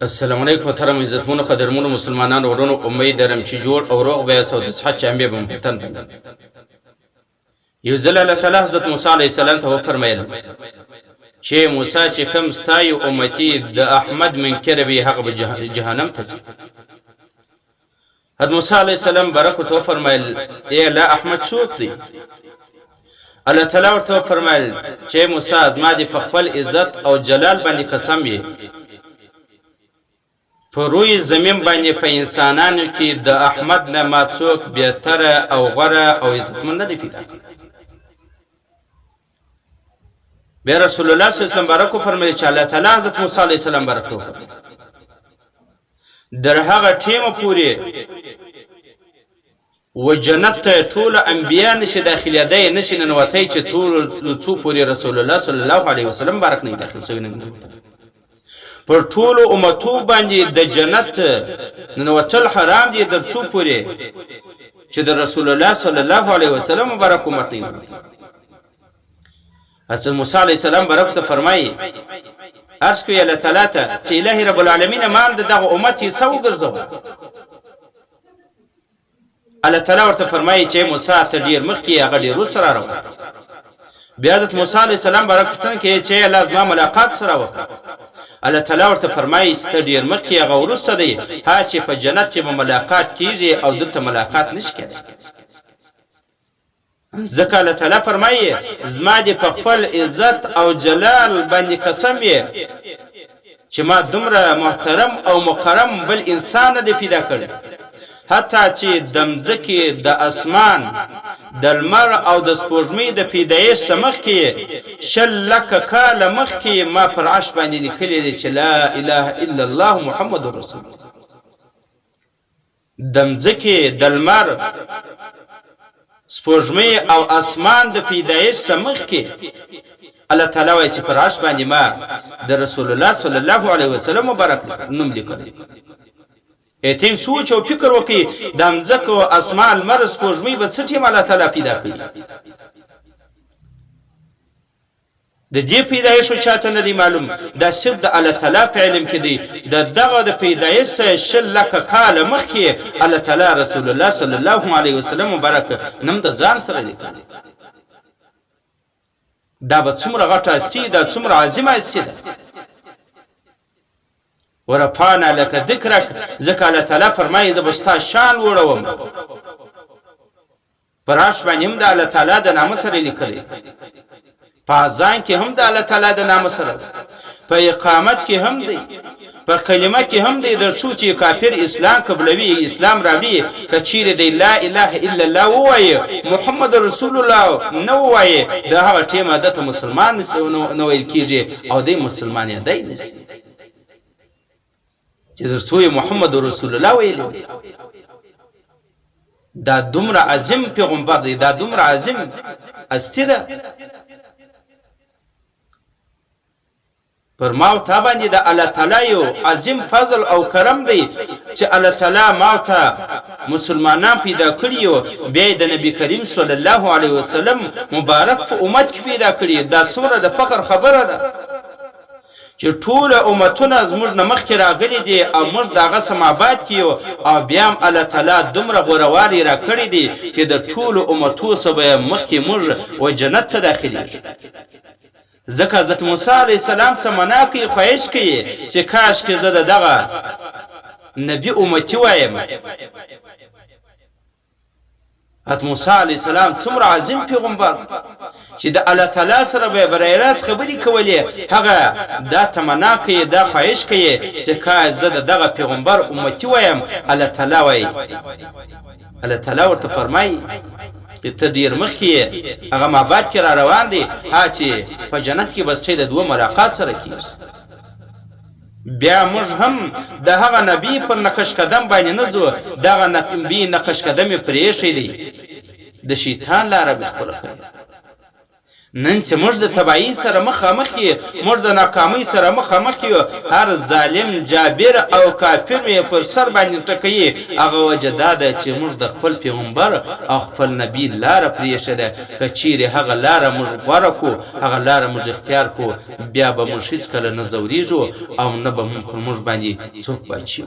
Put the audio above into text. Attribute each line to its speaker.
Speaker 1: السلام علیکم محترم عزتمنو قدرمنو مسلمانانو ورونو امید لرم چې جوړ او روغ به یاست او د صحت جامې به مو تن یو ځل الله تعالی حضرت موسی علیه السلام ته وفرمیل چې موسی چې کوم ستا یو امتي د احمد منکر وي هغه به جهنم ته ځي. حضرت موسی علیه السلام برکو ته وفرمیل ای لا احمد څوک دی؟ الله تعالی ورته وفرمیل چې موسی زما د خپل عزت او جلال باندې قسم یې په روی زمین باندې په انسانانو کې د احمد نه ما څوک بهتره او غوره او عزتمن نه دی پیدا کړی. بیا رسول الله صلی الله علیه وسلم برکو فرمایي چې الله تعالی حضرت موسی علیه السلام برکو در هغه ټیمه پورې و جنت ته ټول انبیا نشي داخلېدای نشي ننوتی چې ټول څو پورې رسول الله صلی الله علیه وسلم برک نه داخل شوی نه پر ټولو امتو باندې د جنت ننوتل حرام دي در څو پورې چې د رسول الله صلی الله علیه وسلم مبارک امت نه. حضرت موسی علیه السلام برکت فرمایي عرض کوي الله تعالی ته چې الهی رب العالمین ما دغه امت یې سو ګرځو. الله تعالی ورته فرمایي چې موسی ته ډیر مخکې هغه ډیر وسره راغی. بیا حضرت موسی علیه السلام برکتن کې چې الله زما ملاقات سره وکړ. الله تعالی ورته فرمایي چې ډیر مخکې هغه وروسته دی ها چې په جنت کې به ملاقات کیږي او دلته ملاقات نشي کېدای. ځکه الله تعالی فرمایي زما د خپل عزت او جلال باندې قسم یې چې ما دومره محترم او مکرم بل انسان دی پیدا کړ حتی چې د مځکې د اسمان د لمر او د سپوږمۍ د پیدایش سمخ کې 100,000 کاله مخکې ما پر عرش باندې لیکلي دي چې لا اله الا الله محمد رسول الله. د مځکې د لمر سپوږمۍ او اسمان د پیدایش سمخ کې الله تعالی وایي چې پر عرش باندې ما د رسول الله صلی الله علیه وسلم مبارک نوم لیکلی. ایتین سوچ او فکر وکي د مځکه او اسمان لمر سپوږمۍ به څه ټیم الله تعالی پیدا کړي. د دې پیدایش چاته نه دی معلوم، دا صرف د الله تعالی په علم کې دی. دغه د پیدایش سره 100,000 کاله مخکې الله تعالی رسول الله صلی الله علیه وسلم مبارک نوم د ځان سره لیکلی. دا به څومره غټه هستي ده، څومره عظیمه هستي ده. ورفعنا لك ذکرک ځکه الله تعالی فرمایي زه به ستا شان لوړوم. پر عرش باندې هم د الله تعالی د نامه سره لیکلی، په اذان کې هم د الله تعالی د نامه سره، په اقامت کې هم دی، په کلمه کې هم دی. در څو چې کافر اسلام قبلوي اسلام راوړي که چیرې دی لا اله الا الله ووایي محمد رسول الله نه ووایي د هغه ټیمه دته مسلمان نه ویل کېږي او دی مسلمان یې دی نسي چې در څو محمد رسول الله ویلی. دا دومره عظیم پیغمبر دی، دا دومره عظیم هستی ده. پر ما او تا باندې د الله تعالی یو عظیم فضل او کرم دی چې الله تعالی ما او تا مسلمانان پیدا کړي او بیا د نبی کریم صلی الله علیه وسلم مبارک په امت کې پیدا کړي. دا څومره د فخر خبره ده چې ټول امتونه زموږ نه مخکې راغلي دي او موږ دغه سم آباد کیو او بیا هم الله تعالی دومره غوروالي را کړی دی چې د ټولو امتو سبا مخکې موږ و جنت ته داخليږو. ځکه حضرت موسی علیه السلام ته منا کوي، خواهش کوي چې کاش کې زه دغه نبی امتی وایم. حضرت موسی علیه السلام څومره عظیم پیغمبر چې د الله تعالی سره به برای راست خبرې کولې، هغه دا تمنا کوي، دا خواهش کوي چې کاش زه دغه پیغمبر امتی وایم. الله تعالی وایي، الله تعالی ورته فرمایي ته ډیر مخکې هغه معبد کې را روان دی ها چې په جنت کې بس د دوه ملاقات سره کیږي. بیا موږ هم د هغه نبی پر نقش قدم باندې نه ځو، دغه نبی نقش قدم پرې ایښی دی، د شیطان لاره به خپله کړې. نن چې موږ د تباهۍ سره مخامخ یو، موږ د ناکامۍ سره مخامخ یو، هر ظالم جابر او کافر یې پر سر باندې ټکوي. هغه وجه دا ده چې موږ د خپل پیغمبر او خپل نبي لاره پرېښې ده. که چیرې هغه لاره موږ غوره کړو، هغه لاره موږ اختیار کړو، بیا به موږ هېڅکله نه ځورېږو او نه به پر موږ باندې څوک بچي.